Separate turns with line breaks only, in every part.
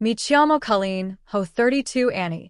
Mi chiamo Colleen, ho 32 anni,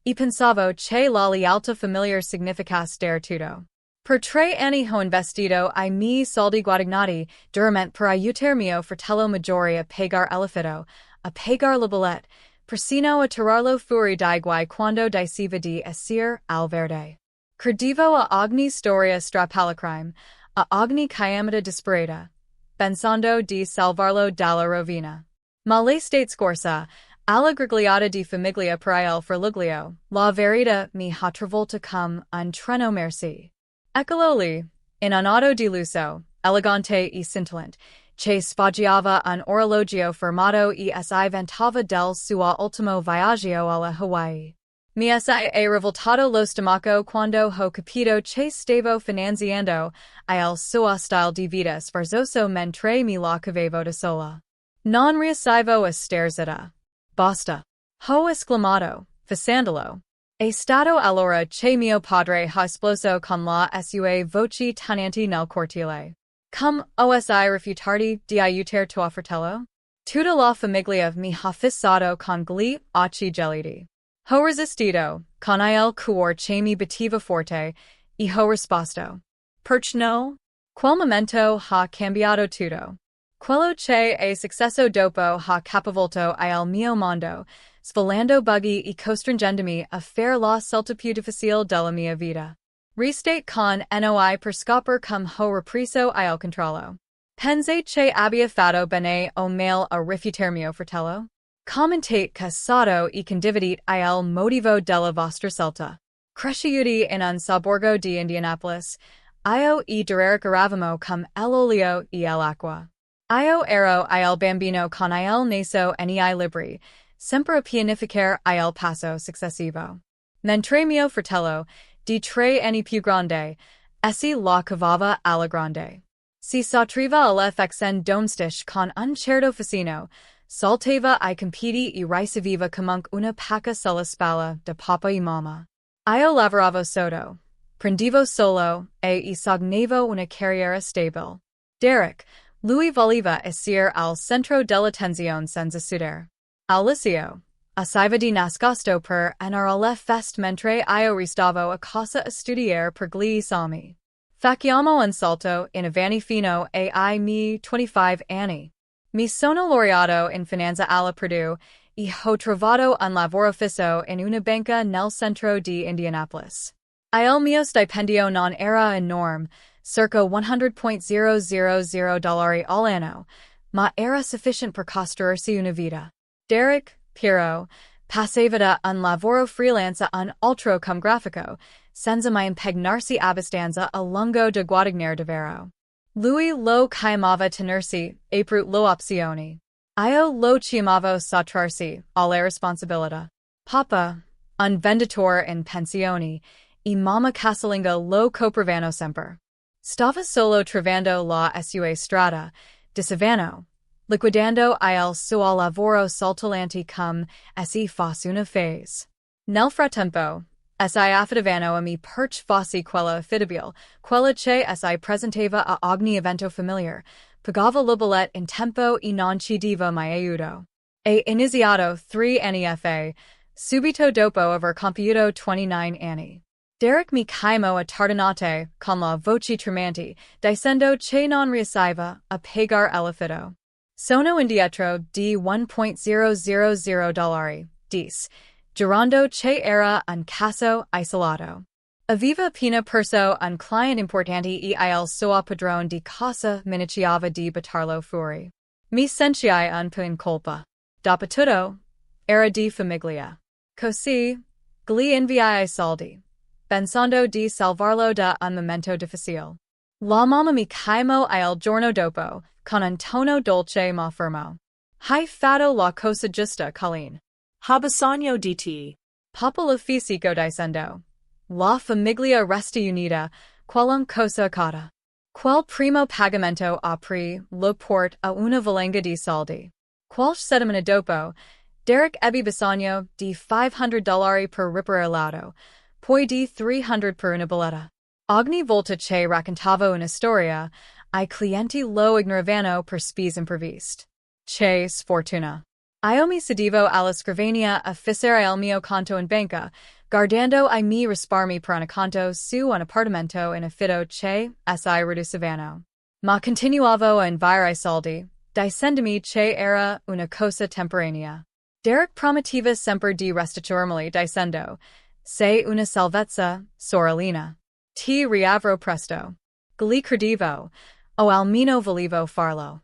e pensavo che la lealtà familiare significasse dare tutto. Per 3 anni ho investito I miei soldi guadagnati duramente per aiutare mio fratello maggiore a pagar l'affitto, a pagar la bolletta, persino a tirarlo fuori dai guai quando diceva di essere al verde. Credevo a ogni storia strapallacrime, a ogni chiamata disperata, pensando di salvarlo dalla rovina. Ma l'estate scorsa, alla grigliata di famiglia per il Ferluglio, la verità mi ha travolta come un treno merci. Eccolo lì, in un auto di lusso, elegante e scintillante, che sfoggiava un orologio fermato e si vantava del suo ultimo viaggio alla Hawaii. Mi si è rivoltato lo stomaco quando ho capito che stavo finanziando il suo stile di vita sfarzoso mentre mi la cavevo da sola. Non riuscivo a star zitta. Basta. Ho esclamato, fissandolo. È stato allora che mio padre ha esploso con la sua voce tonante nel cortile. Come osi rifiutarti di aiutare tuo fratello? Tutta la famiglia mi ha fissato con gli occhi gelidi. Ho resistito, con il cuore che mi batteva forte, e ho risposto. Perché no? Quel momento ha cambiato tutto. Quello che è successo dopo ha capovolto il mio mondo, svelando buggy e costringendomi a fare la scelta più difficile della mia vita. Restate con noi per scopper come ho ripreso il controllo. Pense che abbia fatto bene o male a rifiutare mio fratello? Commentate casato e condividete il motivo della vostra scelta. Cresciuti in un sobborgo di Indianapolis, io e Derek eravamo come l'olio e l'acqua. Io ero il bambino con il naso nei libri, sempre a pianificare il passo successivo. Mentre mio fratello, di 3 anni più grande, essi la cavava alla grande. Si sottriva all'effezione domestic con un certo fascino, saltava I compiti e riceveva comunque una pacca sulla spalla da papa e mamma. Io lavoravo sotto, prendevo solo, e sognevo una carriera stabile. Derek, lui voleva essere al centro dell'attenzione senza sudare. Al liceo, assaiva di nascosto per andare alle feste mentre io restavo a casa a studiare per gli esami. Facciamo un salto in avanti fino ai miei 25 anni. Mi sono laureato in finanza alla Purdue e ho trovato un lavoro fisso in una banca nel centro di Indianapolis. Il mio stipendio non era enorme, circa $100,000 all'anno, ma era sufficient per costruirsi una vita. Derek, Piero, passava da un lavoro freelance a un altro come grafico, senza mai impegnarsi abbastanza a lungo da guadagnare davvero. Lui lo chiamava tenersi, e per lo opzioni. Io lo chiamavo sottrarsi alle responsabilità. Papa, un venditore in pensioni, e mamma casalinga lo coprivano sempre. Stava solo trovando la sua strada, disavano, liquidando il suo lavoro saltellante come si fosse una phase. Nel frattempo, si affidavano a me perché fossi quella affidabile, quella che si presentava a ogni evento familiare, pagava la bolletta in tempo e non chiedeva mai aiuto. E iniziato 3 anni fa, subito dopo aver compiuto 29 anni. Derek mi chiamò a tardinate, con la voce tremante, dicendo che non riusciva a pagar l'affitto. Sono indietro di $1,000, dis, giurando che era un caso isolato. Aveva appena perso un client importante e il suo padrone di casa minacciava di buttarlo fuori. Mi sentii un po' in colpa. Dopotutto, era di famiglia. Così, gli inviai soldi, pensando di salvarlo da un momento difficile. La mamma mi chiamò il giorno dopo, con un tono dolce ma fermo. Hai fatto la cosa giusta, Colleen.
Ha bisogno di te.
Papa lo fisico dicendo. La famiglia resta unita, qualunque cosa accada. Quel primo pagamento aprì lo porta a una valanga di soldi. Qualche settimana dopo, Derek ebbe bisogno di $500 per riparare l'auto, poi di 300 per una bolletta. Ogni volta che raccontavo una storia, I clienti lo ignoravano per spese impreviste. Che sfortuna. Io mi sedivo alla scrivania a fissare il mio conto in banca, guardando I mi risparmi per un conto su un appartamento in affitto che si riducevano. Ma continuavo a inviare I soldi, dicendomi che era una cosa temporanea. Derek prometteva sempre di restituirmeli dicendo, sei una salvezza, sorellina. Ti riavrò presto. Gli credevo, o almeno volevo farlo.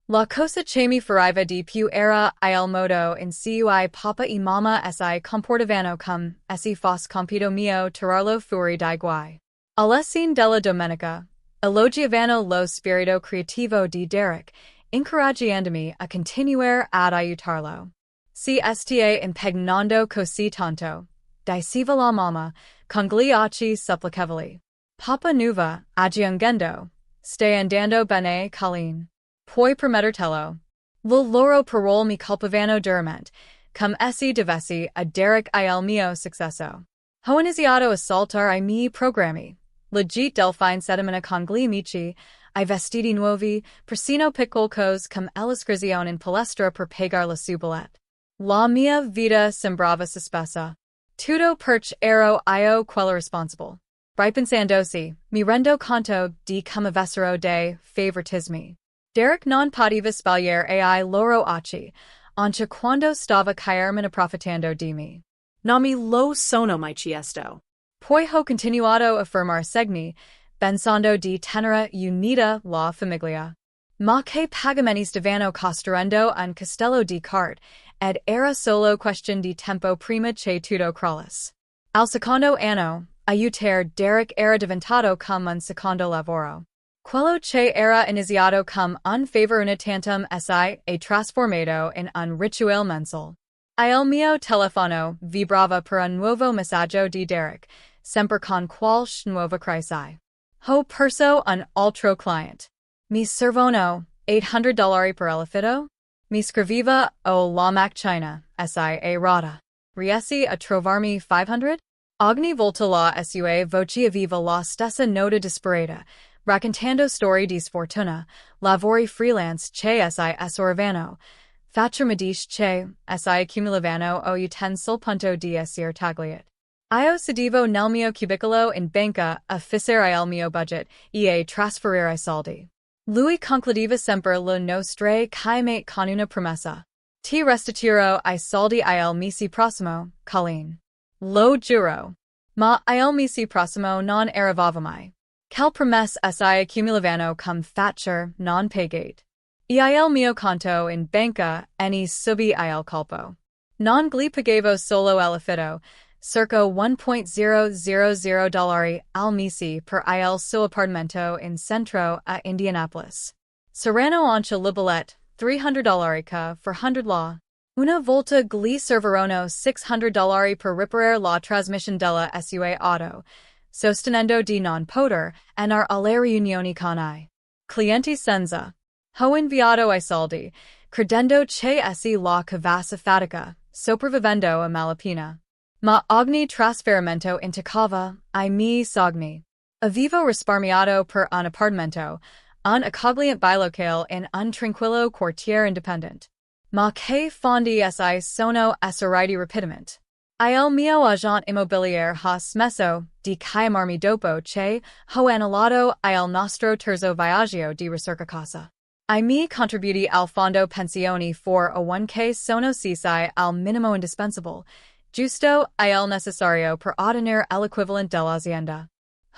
La cosa che mi fariva di più era il modo in cui papa e mamma si comportavano come se fosse compito mio tirarlo fuori dai guai. All'esine della domenica, elogiavano lo spirito creativo di Derek, incoraggiandomi a continuare ad aiutarlo. Si sta impegnando così tanto, diceva la mamma, con gli occhi supplicevoli. Papa nuva, aggiungendo, stai andando bene, Colleen. Puoi permettertelo. Le loro parole mi colpivano duramente, come essi dovessi a Derek il mio successo. Ho iniziato a saltare I miei programmi. Legit del fine settimana con gli amici, I vestiti nuovi, persino piccole cose come l'iscrizione in palestra per pagar la subulette. La mia vita sembrava sospesa. Tutto perché ero io quella responsable. Ripensandosi, mi rendo conto di come avessero dei favoritismi. Derek non poteva sbagliare ai loro occhi, anche quando stava chiaramente approfittando di me.
Non mi lo sono mai chiesto.
Poi ho continuato a fermar segni, pensando di tenere unita la famiglia. Ma che pagamenti stavano costruendo un castello di carte, ed era solo question di tempo prima che tutto crollasse. Al secondo anno, aiutare Derek era diventato come un secondo lavoro. Quello che era iniziato come un favor una tantum si è trasformato in un rituale mensile. Il mio telefono vibrava per un nuovo messaggio di Derek, sempre con qualche nuova crisi. Ho perso un altro client. Mi servono $800 per l'affitto? Mi scriveva o la macchina, si è rota. Riesci a trovarmi 500? Ogni volta la sua voce aveva la stessa nota disperata, raccontando storie di sfortuna, lavori freelance che si esauravano, facciamadiche che si accumulavano o uten sul punto di essere tagliate. Io sedivo nel mio cubicolo in banca a fissare il mio budget e a trasferire I soldi. Lui concludeva sempre le nostre chiamate con una promessa. Ti restituirò I soldi il mese prossimo, Colleen. Lo giuro. Ma il mese prossimo non arrivava mai. Quelle promesse si accumulavano come facture non pagate. E il mio conto in banca ne subì il colpo. Non gli pagavo solo l'affitto, circa $1.000 al mese per il suo appartamento in centro a Indianapolis. Saranno anche le bollette, $300 ca for 100 la. Una volta gli servono $600 per riparare la trasmissione della sua auto, sostenendo di non poter andare alle riunioni con I. Clienti senza. Ho inviato I soldi, credendo che essi la cavasse fatica, sopravvivendo a malapena. Ma ogni trasferimento indicava I mi sogni. Avevo risparmiato per un appartamento, un accogliente bilocale in un tranquillo quartiere independent. Ma che fondi si sono esauiti rapidamente. Il mio agente immobiliare ha smesso di chiamarmi dopo che ho annullato il nostro terzo viaggio di ricerca casa. I mi contributi al fondo pensioni for a 1K sono sisi al minimo indispensable, giusto il necessario per ottenere l'equivalent dell'azienda.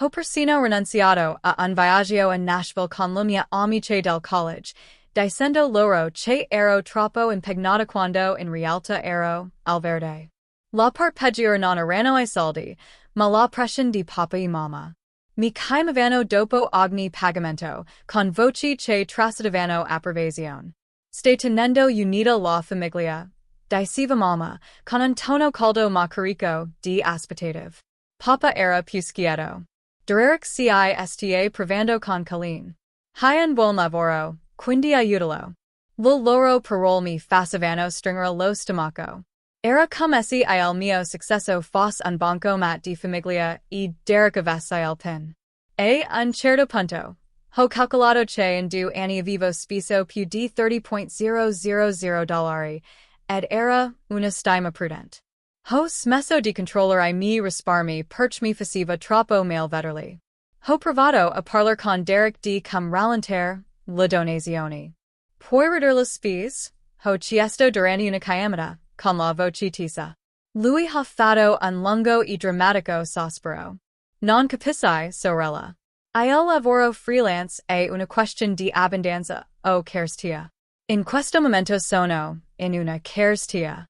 Ho persino rinunciato a un viaggio a Nashville con le mie amiche del college, dicendo loro che ero troppo impegnata quando in realtà ero al verde. La part peggiore non erano I soldi, ma la pressione di papa e mamma. Mi chiamavano dopo ogni pagamento, con voci che trasudavano approvazione. Stai tenendo unita la famiglia, diceva mamma, con un tono caldo ma carico di aspettative. Papa era più schieto. Derek si sta provando con Colleen. Hai un buon lavoro, quindi aiutalo. Le loro parole mi facevano stringere lo stomaco. Era come se il mio successo fosse un bancomat di famiglia e Derek avesse il PIN. A un certo punto, ho calcolato che in 2 anni avevo speso più di $30.000, ed era una stima prudent. Ho smesso di controller I mi risparmi perch mi faceva troppo male vetterli. Ho provato a parlar con Derek di cum rallentare la donazione. Puoi ridere le spese? Ho chiesto durante una chiamata, con la voce tesa. Lui ha fatto un lungo e drammatico sospiro. Non capisci, sorella. Il lavoro freelance è una question di abbondanza, o carestia. In questo momento sono, in una carestia.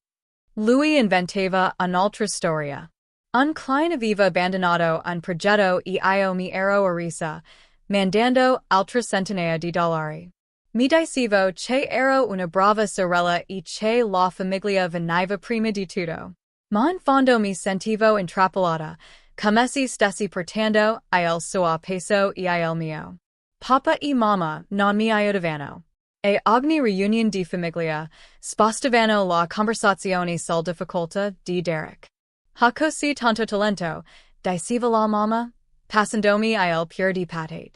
Lui inventava un'altra storia. Un client aveva abbandonato un progetto e io mi ero a risa, mandando altre centinaia di dollari. Mi dicevo che ero una brava sorella e che la famiglia veniva prima di tutto. Ma in fondo mi sentivo intrappolata, come se stessi portando il suo peso e il mio. Papa e mamma non mi aiutavano. E ogni riunione di famiglia spostavano la conversazione sul difficoltà di Derek. Ha così tanto talento, diceva la mamma, passandomi il pure di patate.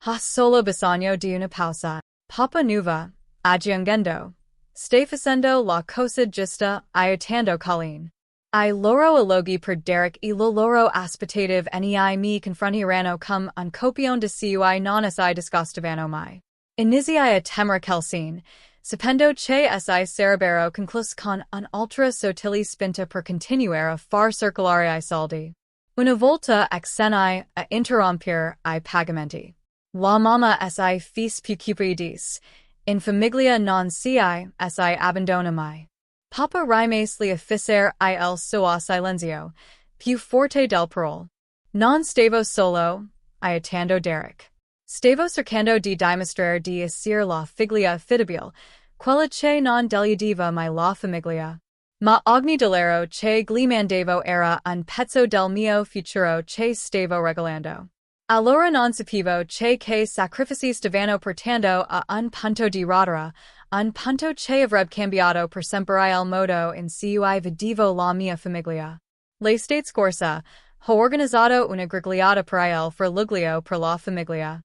Ha solo bisogno di una pausa. Papa nuova, aggiungendo. Stai facendo la cosa giusta, aiutando Colleen. I loro elogi per Derek e lo loro aspettative nei mi confrontiranno come un copione di cui non assai disgustavano mai. Iniziai a temere Kelsine, sapendo che si sarebbero concluse con un'altra sottile spinta per continuare a far circolare I soldi. Una volta accennai a interrompere I pagamenti. La mamma si fece più cupidis, in famiglia non si abbandona mai. Papa rimase li officer il suo silenzio, più forte del parole. Non stavo solo, aiutando Derek. Stavo cercando di dimostrare di essere la figlia affidabile, quella che non deludiva mai la famiglia. Ma ogni dollaro che gli mandavo era un pezzo del mio futuro che stavo regalando. Allora non sapevo che sacrifici stavano portando a un punto di rottura, un punto che avrebbe cambiato per sempre il modo in cui vedevo la mia famiglia. L'estate scorsa, ho organizzato una grigliata per il fratello per la famiglia.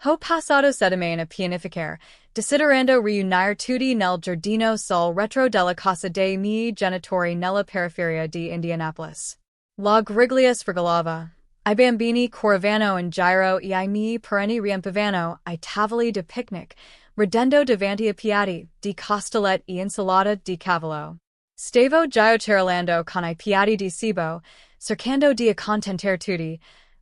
Ho passato settimane a pianificare, desiderando riunire tutti nel giardino sul retro della casa dei miei genitori nella periferia di Indianapolis. La griglia sfrigolava. I bambini correvano in giro e I miei parenti riempivano I tavoli da picnic, ridendo davanti a piatti di costellette e insalata di cavallo. Stavo giocherellando con I piatti di cibo, cercando di accontentare tutti,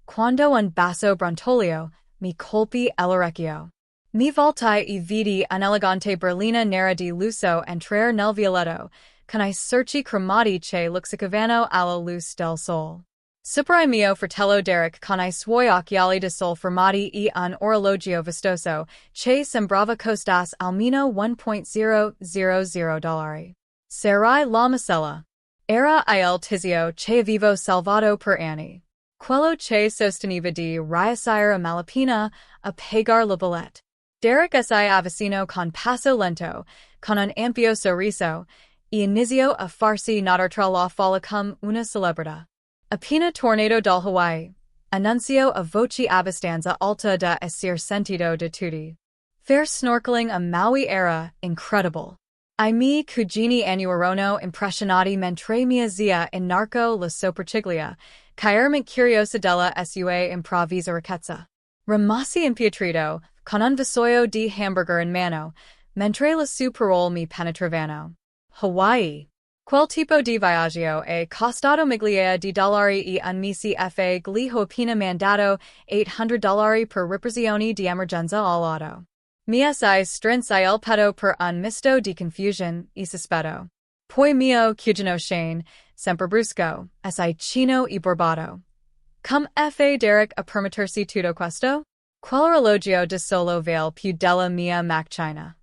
quando un basso brontolio mi colpì l'orecchio. Mi voltai e vidi un'elegante berlina nera di lusso entrare nel violetto, con I cerchi cromati che luccicavano alla luce del sol. Sopra il mio fratello Derek con I suoi occhiali da sol fermati e un orologio vistoso, che sembrava costasse almeno $1.000. Sarai la masella. Era il tizio che avevo salvato per anni. Quello che sosteneva di riuscire a malapena a pagar la bolletta. Derek si avvicinò con passo lento, con un ampio sorriso, e iniziò a farsi notare tra la folla come una celebrità. Appena tornato dal Hawaii, annunziò a voce abbastanza alta da essere sentito da tutti. Fare snorkeling a Maui era incredible. I miei cugini annuirono impressionati mentre mia zia inarcò la sopracciglia, chiaramente curiosa della sua improvvisa ricchezza. Rimasi impietrito, con un vassoio di hamburger in mano, mentre le sue parole mi penetravano. Hawaii. Quel tipo di viaggio è costato migliaia di dollari e un mese fa gli ho appena mandato $800 per riparazioni di emergenza all'auto. Mi si strinse il petto per un misto di confusion e sospetto. Poi mio cugino Shane, sempre brusco, si chino e borbato. Come fa Derek a permettersi tutto questo? Quell'orologio da solo vale più della mia macchina.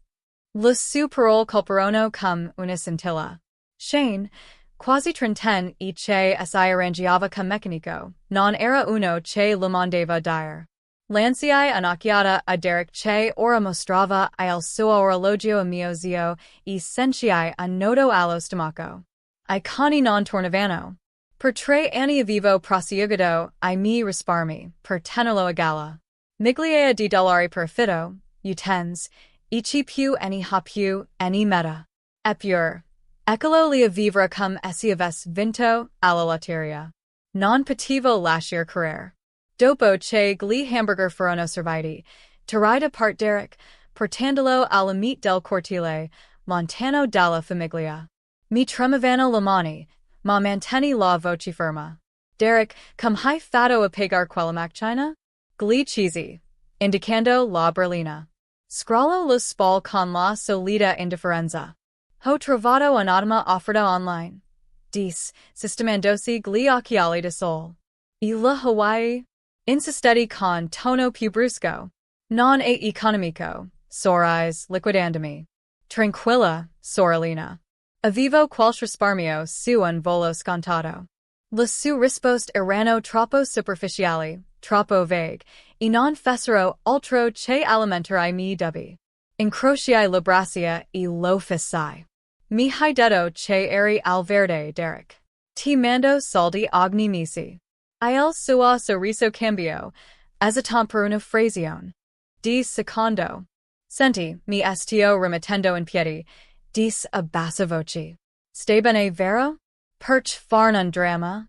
Le sue parole colpirono come una scintilla. Shane, quasi trentenne e che si arrangiava come meccanico, non era uno che lo mandava dire. Lanciai un'occhiata a Derek che ora mostrava il suo orologio a mio zio e sentii un nodo allo stomaco. I cani non tornavano. Per 3 anni avevo prosciugato I miei risparmi, per tenerlo a galla. Migliaia di dollari per affitto, utens, e ci più ne ha più, ne meta. Eppure, Eccolo lia vivere cum esse aves vinto alla lotteria. Non potevo lasciare correre. Dopo che gli hamburger furono serviti, tirai da part Derek, portandolo alla meet del cortile, lontano dalla famiglia. Mi tremavano le mani, ma mantenni la voce ferma. Derek, cum hai fatto a pagar quella macchina? Gli cheesy, indicando la berlina. Scrollo lo spall con la solita indifferenza. Ho trovato un'ottima offerta online. Dis, sistemandosi gli occhiali da sol. E la Hawaii? Insistetti con tono più brusco. Non è economico, sorais liquidandomi. Tranquilla, sorellina. Avevo qualche risparmio su un volo scontato. Le sue risposte erano troppo superficiali, troppo vague, e non fessero altro che alimentare I miei dubbi. Incrociai le braccia e lo fissai. Mi hai detto che eri al verde, Derek. Ti mando soldi ogni mese. Il suo sorriso cambiò, esitant per una frazione. Di secondo. Senti, mi stio rimettendo in piedi. Dis a bassa voce. Stai bene, vero? Perch far un dramma?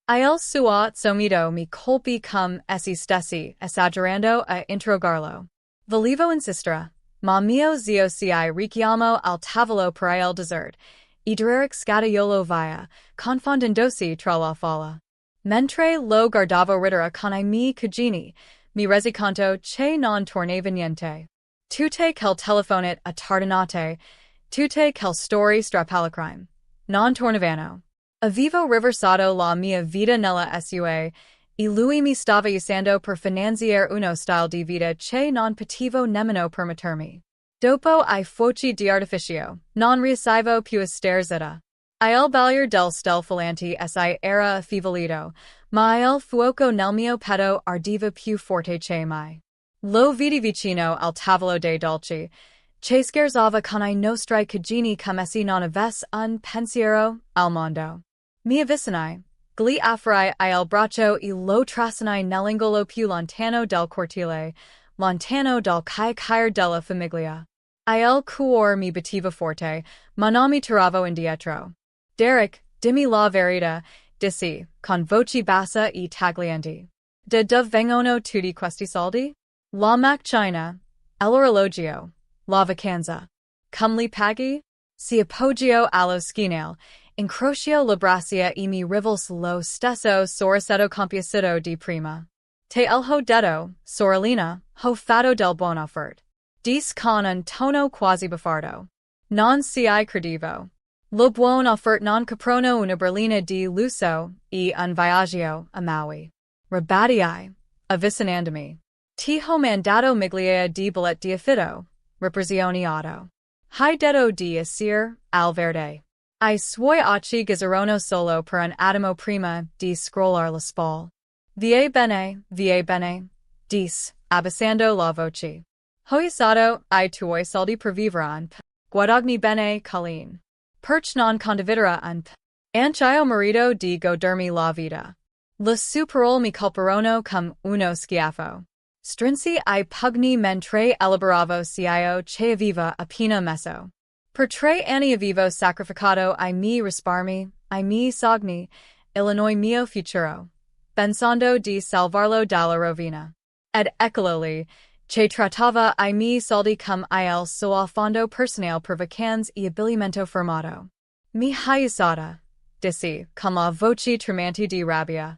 Il suo somito mi colpì cum essi stessi, esagerando a interrogarlo. Volevo insistere, ma mio zio si richiamo al tavolo per il dessert, e Derek scataiolo via, confondendosi tra la folla. Mentre lo guardavo ridere con I miei cugini, mi resi conto che non tornava niente. Tutte quel telefonate a tardinate, tutte quel story strapallacrime. Non tornavano. Avevo riversato la mia vita nella sua, e lui mi stava usando per finanziare uno stile di vita che non potevo nemmeno permettermi. Dopo I fuochi di artificio, non riuscivo più a star zitta. Il baglior del stelfolanti si era affievolito, ma il fuoco nel mio petto ardiva più forte che mai. Lo vidi vicino al tavolo dei dolci, che scherzava con I nostri cugini come essi non avesse un pensiero al mondo. Mi avvicinai, gli afferrai il braccio e lo trascinai nell'angolo più lontano del cortile, lontano dal chiacchiere della famiglia. Il cuore mi batteva forte, ma non mi tiravo indietro. Derek, dimmi la verità, dissi, con voce bassa e taglienti. Da dove vengono tutti questi soldi? La macchina, l'orologio, la vacanza. Come li paghi? Si appoggiò allo schienale, incrocio le braccia e mi rivolse lo stesso sorrisetto compiaciuto di prima. Te il ho detto, sorellina, ho fatto del buon offert. Dis con un tono quasi beffardo. Non si credevo. Lo buon offert non caprono una berlina di lusso e un viaggio a Maui. Rabattii, avvicinandomi. Ti ho mandato migliaia di biglietti di affitto, ripresioni auto. Hai detto di essere al verde. I suoi occhi gazzarono solo per un attimo prima di scrollar la spalla. Vie bene, dis, abbassando la voce. Ho usato I tuoi soldi per vivere un p. Guadagni bene, Colleen. Perch non condividere un p. Anch'io marito di godermi la vita. Le sue parole mi colpirono come uno schiaffo. Strinsi I pugni mentre elaboravo cio che aveva appena messo. Per 3 anni avevo sacrificato I miei risparmi, I miei sogni, il mio futuro, pensando di salvarlo dalla rovina. Ed eccolo lì, che trattava I miei soldi come il suo fondo personale per vacanze e abbigliamento firmato. Mi hai usata, dissi, con la voce tremante di rabbia.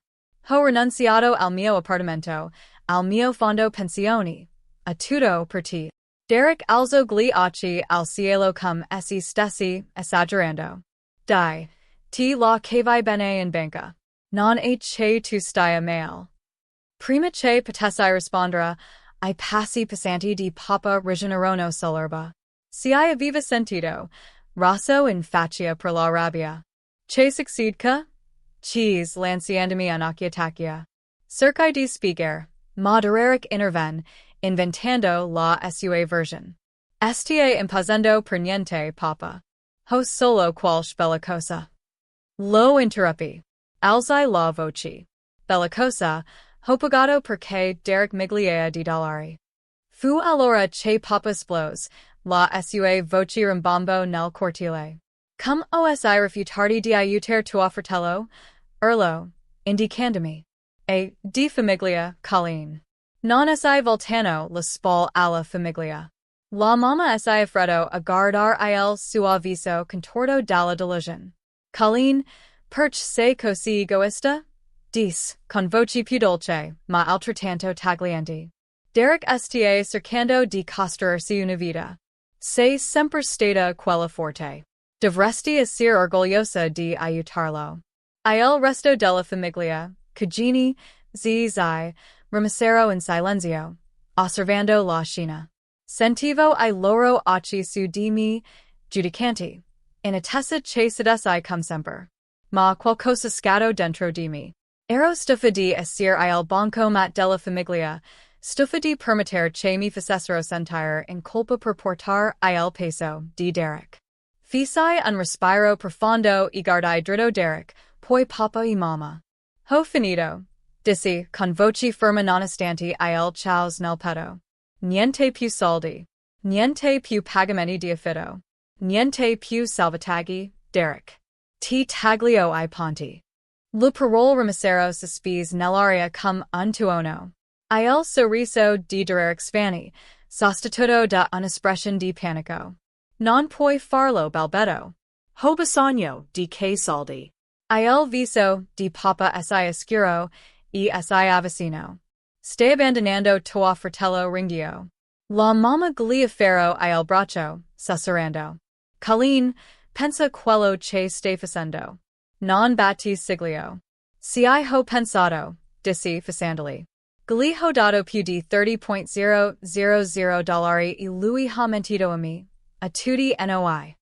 Ho rinunciato al mio appartamento, al mio fondo pensioni, a tutto per te. Derek alzò gli occhi al cielo come essi stessi, esagerando. Dai, ti la cavai bene in banca. Non è che tu stai male. Prima che potessi rispondere, I passi passanti di papa rigenerono sull'erba. Si aveva sentito, rosso in faccia per la rabbia. Che succedca? Cheese lanciandomi un'occhiatacchia. Cercai di spiegare, ma Derek intervenne, inventando la sua version. Stia impazzendo per niente, papa. Ho solo qualche bella cosa. Lo interruppi. Alzai la voce. Bella cosa, ho pagato perché Derek migliaia di dollari. Fu allora che papa esplos, la sua voce rimbombo nel cortile. Cum osi refutardi di aiuter tua fratello, urlò, indicandami. Di famiglia, Colleen. Non si voltano la spal alla famiglia. La mamma si affreddo a guardar il suo viso contorto dalla delusion. Colleen, perch sei così egoista? Dis, con voce più dolce, ma altrettanto taglienti. Derek sta cercando di costruirsi una vita. Sei sempre stata quella forte. Dovresti essere orgogliosa di aiutarlo. Il resto della famiglia, cugini, zii, rimasero in silenzio, osservando la scena. Sentivo I loro occhi su di me, giudicanti, in attesa che sedessi come sempre. Ma qualcosa scatto dentro di me. Ero stufa di essere il banco mat della famiglia, stufa di permettere che mi facessero sentire in colpa per portar il peso di Derek. Fisai un respiro profondo e guardai dritto Derek, poi papa e mamma. Ho finito, dissi, con voce ferma nonostante il caos nel petto. Niente più soldi. Niente più pagamenti di affitto. Niente più salvataggi, Derek. Ti taglio I ponti. Le parole rimasero sospese nell'aria come un tuono. Il sorriso di Derek svanì, sostituito da un'espressione di panico. Non puoi farlo balbetto.
Ho bisogno di che soldi.
Il viso di papa si oscuro e si avvicino. Stai abbandonando tuo fratello ringhio. La mamma gli afferrò il braccio, sussurrando. Colleen, pensa quello che stai facendo. Non batti siglio. Si ho pensato, dissi facendoli. Gli ho dato più di $30,000 e lui ha mentito a me. A tutti noi.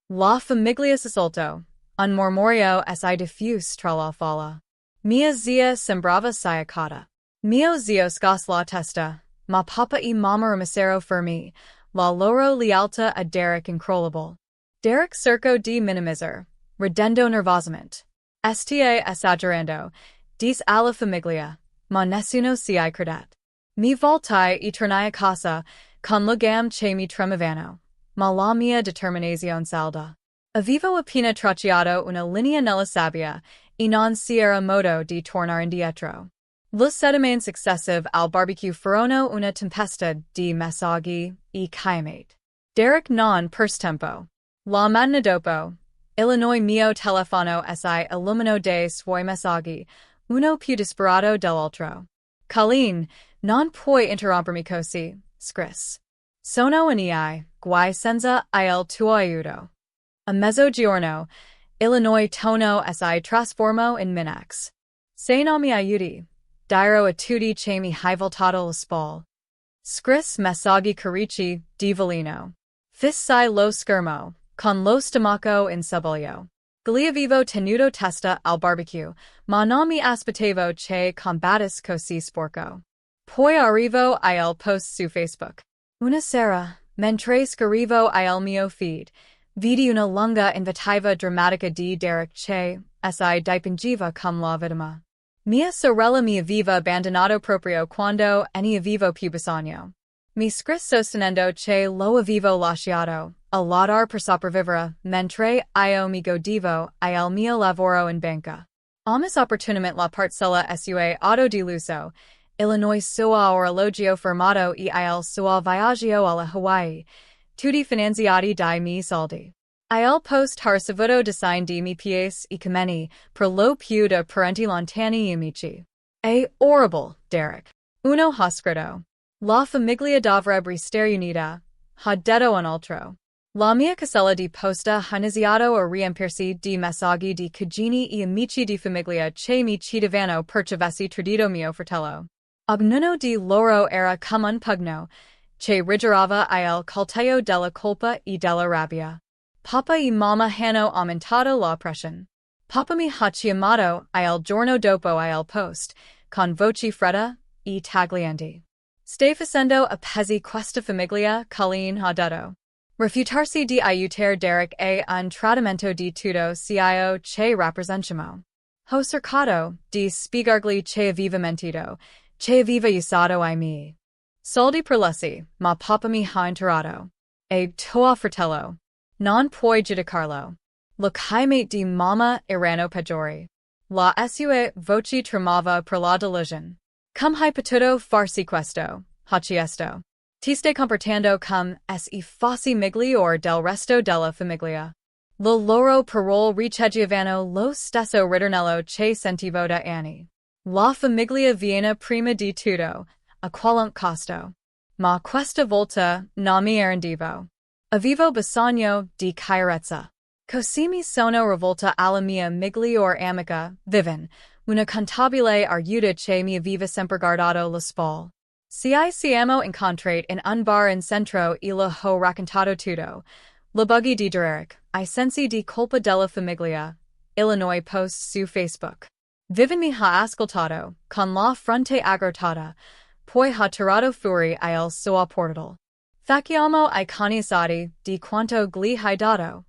La famiglia s'assolto. Un mormorio si diffuse tra la folla. Mia zia sembrava sciacquata. Mio zio scosse la testa, ma papa e mamma rimasero fermi, la loro lealtà a Derek incrollable. Derek cercò di minimizzare, ridendo nervosamente. Sta esagerando, dis alla famiglia, ma nessuno si credette. Mi voltai e tornai a casa, con legame che mi tremavano, ma la mia determinazione salda. Avevo appena tracciato una linea nella sabbia, e non si era modo di tornare indietro. Le settimane successive al barbecue furono una tempesta di messaggi e chiamate. Derek non perse tempo. La mattina dopo, Illinois mio telefono si illuminò dei suoi messaggi, uno più disperato dell'altro. Colleen, non puoi interrompermi così, scrisse. Sono in guai senza il tuo aiuto. A mezzogiorno, Illinois tono si trasformò in minax. Se non mi aiuti, dirò a tutti che mi hai voltato la spalla. Scrisse messaggi carichi di veleno. Fissai lo schermo, con lo stomaco in subbuglio. Gli avevo tenuto testa al barbecue, ma non mi aspettavo che combattis così sporco. Poi arrivo il post su Facebook. Una sera, mentre scrivo il mio feed, vidi una lunga invitativa drammatica di Derek che si dipingeva come la vittima. Mia sorella mi aveva abbandonato proprio quando ne avevo più bisogno. Mi scrisse sostenendo che lo avevo lasciato a lottare per sopravvivere mentre io mi godivo il mio lavoro in banca. Amis opportunamente la parcella sua auto di lusso, Illinois suo orologio fermato e il suo viaggio alla Hawaii, tutti finanziati dai miei soldi. Il post ha ricevuto decine di mi pièce e commenti per lo più da parenti lontani e amici. È orrible, Derek. Uno ha scritto. La famiglia dovrebbe restare unita. Ha detto un altro. La mia casella di posta ha iniziato a riempirsi di messaggi di cugini e amici di famiglia che mi chiedevano perché avessi tradito mio fratello. Ognuno di loro era come un pugno, che rigirava il coltello della colpa e della rabbia. Papa e mamma hanno aumentato la pressione. Papa mi ha chiamato il giorno dopo il post, con voce fredda e tagliente. Stai facendo a pezzi questa famiglia, Colleen ha detto. Rifiutarsi di aiutare Derek è un tradimento di tutto ciò che rappresentiamo. Ho cercato di spiegargli che aveva mentito, che aveva usato I miei soldi per lessi, ma papa mi ha interrotto. E tuo fratello. Non puoi giudicarlo. lo caimate di mamma erano peggiori. La sue voci tremava per la delusion. Cum hai potuto farsi questo, faciesto. Ti stai comportando cum se fossi miglior del resto della famiglia. Lo loro parole ricevevano lo stesso ritornello che sentivo da anni. La famiglia viene prima di tutto, a qualunque costo. Ma questa volta non mi arrendivo. Avevo bisogno di chiarezza. Così mi sono rivolta alla mia miglior amica, Vivian, una contabile arguta che mi aveva sempre guardato le spalle. Ci siamo incontrati in un bar in centro e le ho raccontato tutto. Le buggy di Durante, I sensi di colpa della famiglia, Illinois post su Facebook. Vivian mi ha ascoltato, con la fronte aggrottata, poi ha tirato fuori il suo portatile. Facciamo I cognosciti di quanto gli hai dato.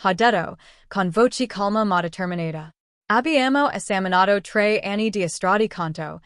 Ha detto, con voce calma ma determinata. Abbiamo esaminato 3 anni di strade conto,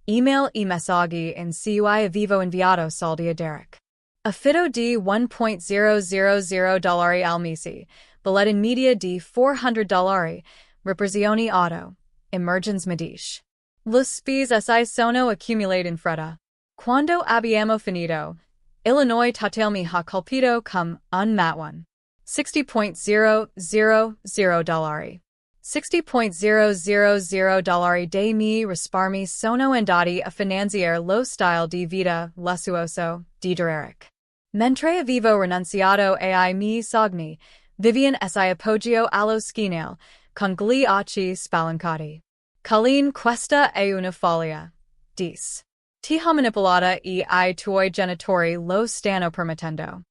email e messaggi in cui avevo inviato soldi a Derek. Affitto di $1.000 al mese, bolletta media di $400, riparazioni auto, emergenze medici. Le spese sono accumulate in fretta. Quando abbiamo finito, Illinois mi ha colpito come un matwan. $60.000. $60.000 dei miei risparmi sono andati a finanziare lo stile di vita lussuoso di Derek. Mentre avevo rinunciato ai miei sogni, Vivian si appoggiò allo schienale, con gli occhi spalancati. Colleen, questa è una follia. Dis. Ti ho manipolata e I tuoi genitori lo stanno permettendo.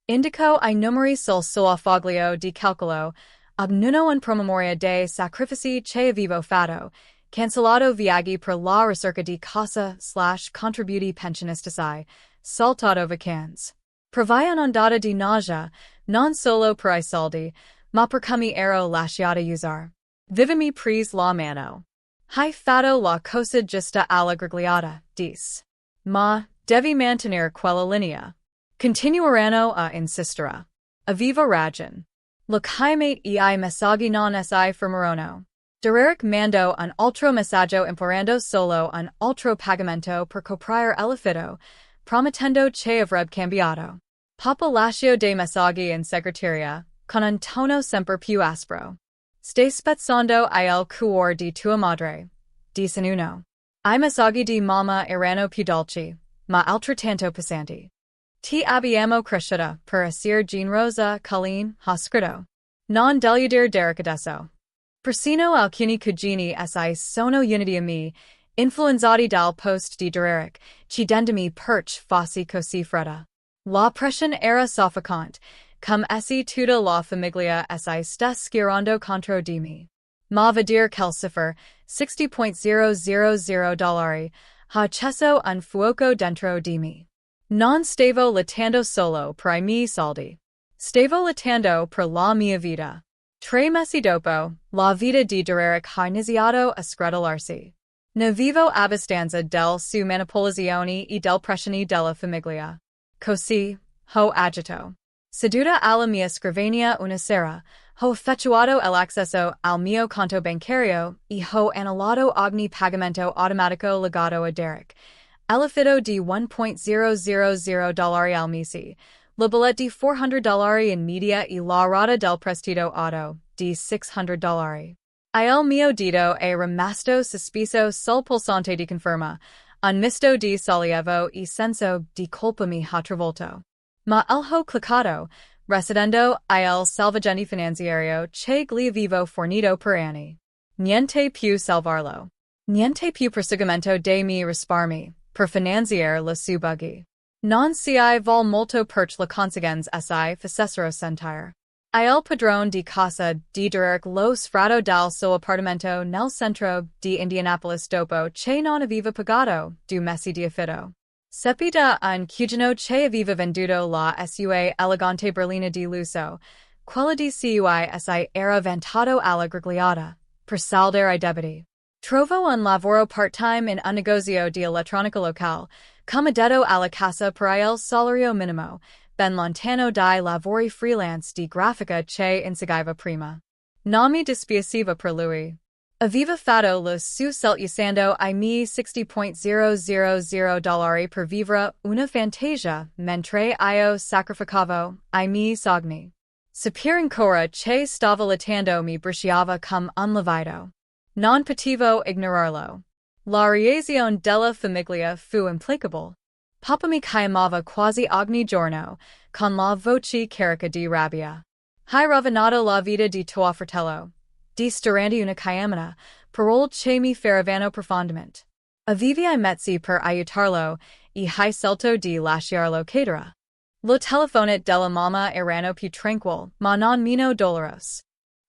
Indico I numeri sul suo foglio di calcolo, ognuno un promemoria dei sacrifici che avevo fatto, cancellato viaggi per la ricerca di casa / contributi pensionistici, saltato vacanze. Provai un'ondata di nausea, non solo per I soldi, ma per come ero lasciata usare. Vivimi prise la mano. Hai fatto la cosa giusta alla grigliata, dis. Ma, devi mantenere quella linea. Continueranno a insistere. Avevo ragione. Lo caimate I messaggi non si fermarono. Derek mandò un altro messaggio implorando solo un altro pagamento per coprire l'affitto, promettendo che avrebbe cambiato. Papa lasciò dei messaggi in segreteria, con un tono sempre più aspro. Stai spezzando il cuore di tua madre. Disse uno. I messaggi di mamma erano più dolci, ma altrettanto pesanti. Ti abbiamo cresciuta per essere generosa, Colleen, ha scritto. Non deludere Derek adesso. Persino alcuni cugini si sono uniti a me, influenzati dal post di Derek, chiedendemi perché fossi così fredda. La pressione era soffocante, come se tutta la famiglia si stesse schierando contro di me. Ma vedere quel cifre, $60.000, ha acceso un fuoco dentro di me. Non stavo lottando solo per I miei soldi. Stavo lottando per la mia vita. 3 mesi dopo, la vita di Derek ha iniziato a scrotolarsi. Ne vivo abbastanza del su manipolazioni e del pressioni della famiglia. Così, ho agito. Seduta alla mia scrivania una sera, ho effettuato l'accesso al mio conto bancario e ho annullato ogni pagamento automatico legato a Derek. L'affitto di $1.000 al mese, la bolletta di $400 in media e la rata del prestito auto di $600. Il mio dito è rimasto sospeso sul pulsante di conferma, un misto di sollievo e senso di colpa mi ha travolto. Ma il ho cliccato, residendo il salvagente finanziario che gli avevo fornito per anni. Niente più salvarlo. Niente più perseguimento dei miei risparmi, per finanziare la sue buggy. Non si vol molto perché le conseguenze si facessero sentire. Il padrone di casa di Derek lo sfratto dal suo appartamento nel centro di Indianapolis dopo che non aveva pagato 2 mesi di affitto. Sepita un cugino che aveva venduto la sua elegante berlina di lusso, quella di cui si era vantato alla grigliata, per saldare I debiti. Trovo un lavoro part-time in un negozio di elettronica locale, come detto alla casa per il salario minimo, ben lontano dai lavori freelance di grafica che inseguiva prima. Non mi dispiaceva per lui. Aveva fatto lo su selt usando I miei $60,000 per vivere una fantasia, mentre io sacrificavo I miei sogni. Sapere ancora che stava lattando mi bresciava come un lievito. Non potevo ignorarlo. La reazione della famiglia fu implacable. Papa mi chiamava quasi ogni giorno, con la voce carica di rabbia. Hai rovinato la vita di tuo fratello. Di durante una chiamata, parole che mi feravano profondamente. Avevi I mezzi per aiutarlo, e hai scelto di lasciarlo cadere. Lo telefonet della mamma erano più tranquil, ma non meno doloroso.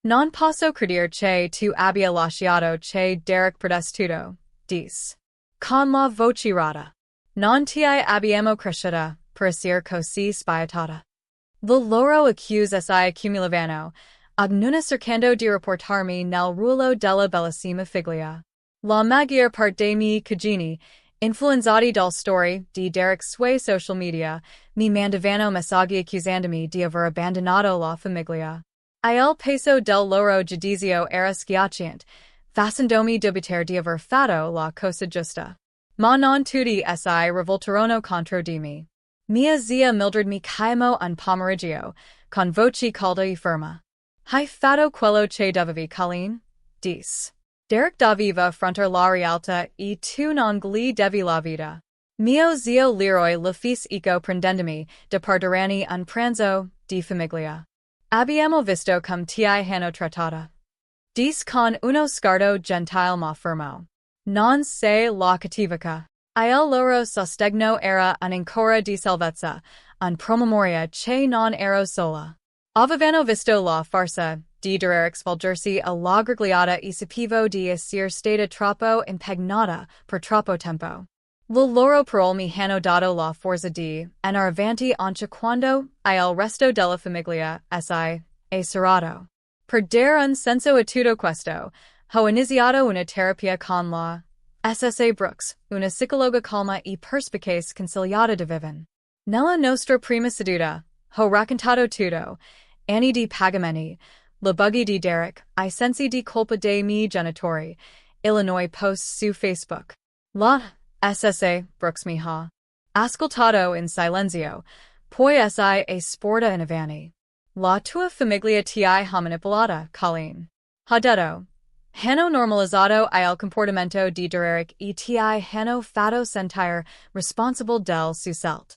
Non posso credere che tu abbia lasciato che Derek perdesse tutto, dis. Con la voce rotta. Non ti abbiamo cresciuta, per essere così spietata. Le loro accuse si accumulavano, ognuno cercando di rapportarmi nel ruolo della bellissima figlia. La maggior parte dei miei cugini, influenzati dal story di Derek sui social media, mi mandavano messaggi accusandomi di aver abbandonato la famiglia. Il peso del loro giudizio era schiacciante, facendomi dubitare di aver fatto la cosa giusta. Ma non tutti essi rivoltarono contro di me. Mia zia Mildred mi chiamò un pomeriggio, con voce calda e ferma. Hai fatto quello che dovevi, Colleen? Dis. Derek doveva affrontare la realtà e tu non gli devi la vita. Mio zio Leroy lo fece eco prendendomi da partirani un pranzo di famiglia. Abbiamo visto come ti hanno trattata. Dis con uno sguardo gentile ma fermo. Non sei la cattivica. Il loro sostegno era ancora di salvezza, un promemoria che non ero sola. Avevano visto la farsa di Derek svolgersi alla grigliata e sapevo di essere stata troppo impegnata per troppo tempo. Le loro parole mi hanno dato la forza di andare avanti anche quando il resto della famiglia si è serrato. Per dare un senso a tutto questo, ho iniziato una terapia con la SS Brooks, una psicologa calma e perspicace consigliata da Vivian. Nella nostra prima seduta, ho raccontato tutto, anni di pagamenti, la buggy di Derek, I sensi di colpa dei miei genitori, Illinois post su Facebook. La SS Brooks mi ha ascoltato in silenzio, poi si è sporta in avanti. La tua famiglia ti ha manipolata, Colleen. Ha detto. Hanno normalizzato il comportamento di Derek e ti hanno fatto sentire responsable del suo selt.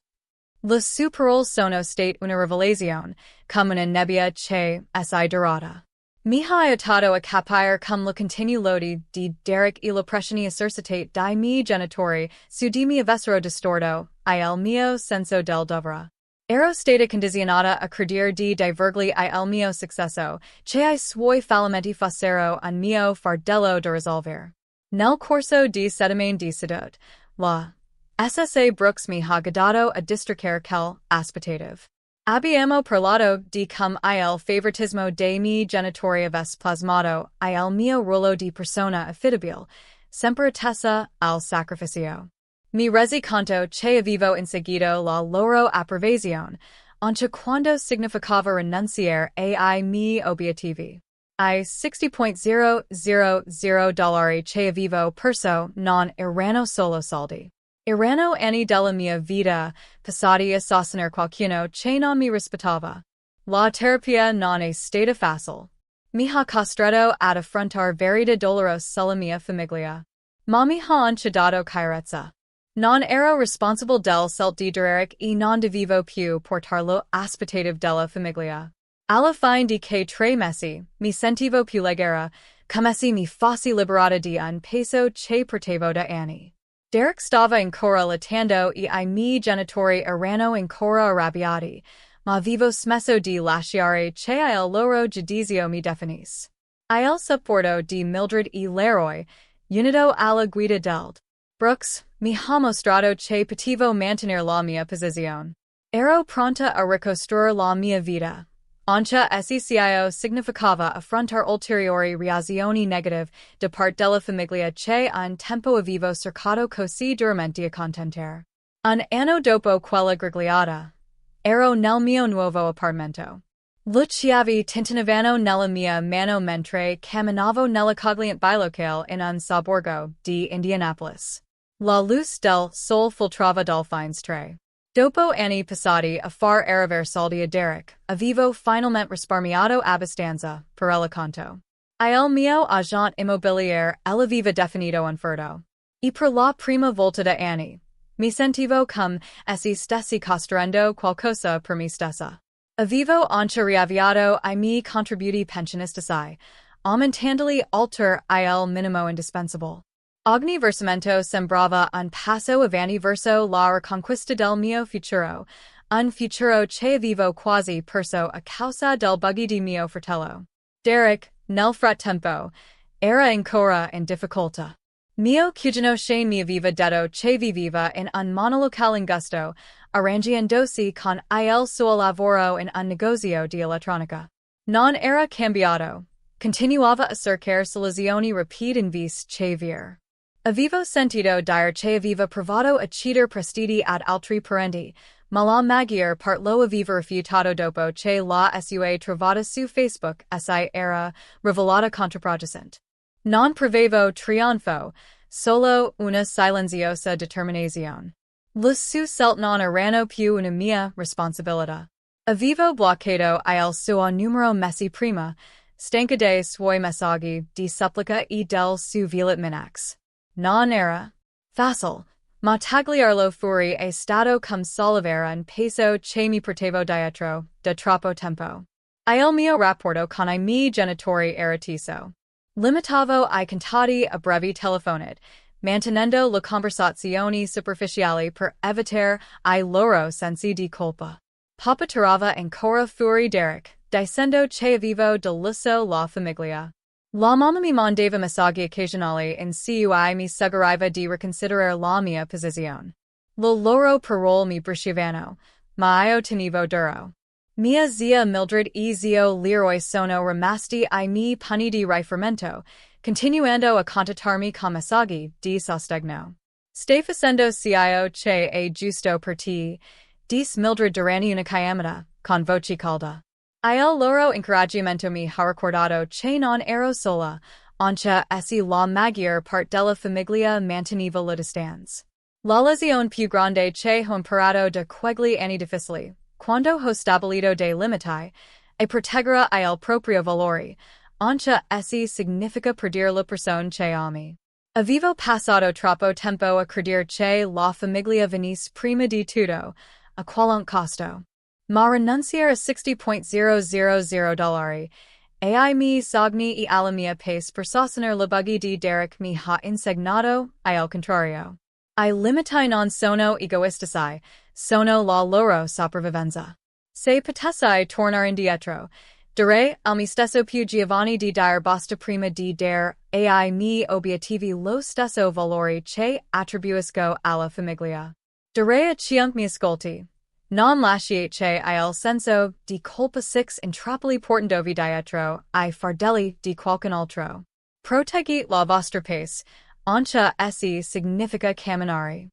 Le sue parole sono state una rivelazione, come una nebbia che si dorata. Mi ha aiutato a capire come la continui lodi di Derek e la pressione esercitate dai miei genitori su di mi avessero distorto il mio senso del dovere. Ero stata condizionata a credere di divergli il mio successo, che I suoi fallimenti fossero un mio fardello da risolvere. Nel corso di settimane di sedute, la SS Brooks mi ha guidato a districare quel aspettative. Abbiamo parlato di come il favoritismo dei miei genitori avesse plasmato il mio ruolo di persona affidabile, sempre attesa al sacrificio. Mi resi conto che avevo inseguito la loro approvazione, anche quando significava rinunciare ai miei obiettivi. I $60,000 che avevo perso non erano solo soldi. Erano anni della mia vita passati a sostenere qualcuno che non mi rispettava. La terapia non è stata facile. Mi ha costretto ad affrontare verità dolorose sulla mia famiglia. Ma mi ha anche dato chiarezza. Non ero responsable del selt di Derek e non dovevo più portarlo aspettative della famiglia. Alla fine di che 3 mesi, mi sentivo più leggera, come se mi fossi liberata di un peso che portavo da anni. Derek stava ancora lattando e I miei genitori erano ancora arrabbiati, ma avevo smesso di lasciare che il loro giudizio mi definisse. Il supporto di Mildred e Leroy, unito alla guida del Brooks, mi ha mostrato che potevo mantenere la mia posizione. Ero pronta a ricostruire la mia vita. Anche SECIO significava affrontare ulteriori reazioni negative da parte della famiglia che un tempo avevo cercato così duramente accontentare. Un anno dopo quella grigliata, ero nel mio nuovo appartamento. Luciavi tintinavano nella mia mano mentre camminavo nella cogliente bilocale in un sobborgo di Indianapolis. La luce del sol filtrava dal finestre. Dopo anni passati a far arrivare soldi a Derek, avevo finalmente risparmiato abbastanza per il conto. Il mio agente immobiliare l'aveva definito un furto. E per la prima volta da anni, mi sentivo come se stessi costruendo qualcosa per me stessa. Avevo anche riavviato I miei contributi pensionistici, aumentandoli oltre il minimo indispensabile. Ogni versamento sembrava un passo avanti verso la riconquista del mio futuro, un futuro che avevo quasi perso a causa del buggy di mio fratello. Derek, nel frattempo, era ancora in difficoltà. Mio cugino che mi aveva detto che viveva in un monolocale angusto, arrangiandosi con il suo lavoro in un negozio di elettronica. Non era cambiato. Continuava a cercare soluzioni rapide in vis che vir. Avevo sentito dire che aveva provato a chiedere prestiti ad altri parenti, ma la maggior parte lo aveva rifiutato dopo che la sua trovata su Facebook si era rivelata controproducente. Non prevevo trionfo, solo una silenziosa determinazione. Le sue scelte non erano più una mia responsabilità. Avevo bloccato il suo numero mesi prima, stanca dei suoi messaggi di supplica e del suo violent minax. Non era facile, ma tagliarlo fuori è stato come sollevare un peso che mi portavo dietro da troppo tempo. Il mio rapporto con I miei genitori era teso. Limitavo I contatti a brevi telefonate, mantenendo le conversazioni superficiali per evitare I loro sensi di colpa. Papa tirava ancora fuori Derek, dicendo che avevo deluso la famiglia. La mamma mi mandava messaggi occasionali in cui mi suggeriva di riconsiderare la mia posizione. Le loro parole mi briscivano, ma io tenevo duro. Mia zia Mildred e zio Leroy sono rimasti I miei punti di riferimento, continuando a contattarmi con messaggi di sostegno. Stai facendo cio che è giusto per te, disse Mildred durante una chiamata, con voce calda. Il loro incoraggiamento mi ha ricordato che non ero sola, anche se la maggior parte della famiglia manteneva le distanze. La lezione più grande che ho imparato da quegli anni difficili, quando ho stabilito dei limiti, è proteggere il proprio valore, anche se significa perdere la persona che ami. Avevo passato troppo tempo a credere che la famiglia venisse prima di tutto, a qualunque costo. Ma rinunciare a $60,000 e I miei sogni e alla mia pace per sostenere la buggy di Derek mi ha insegnato il contrario. I limiti non sono egoistici, sono la loro sopravvivenza. Se potessi tornare indietro, direi al me stesso più giovane di dire basta prima di dare ai miei obiettivi lo stesso valore che attribuisco alla famiglia. Direi a chiunque mi ascolti. Non lasciate il senso di colpa six intropoli portandovi dietro I fardelli di qualcun altro. Proteggete la vostra pace, anche se significa camminare.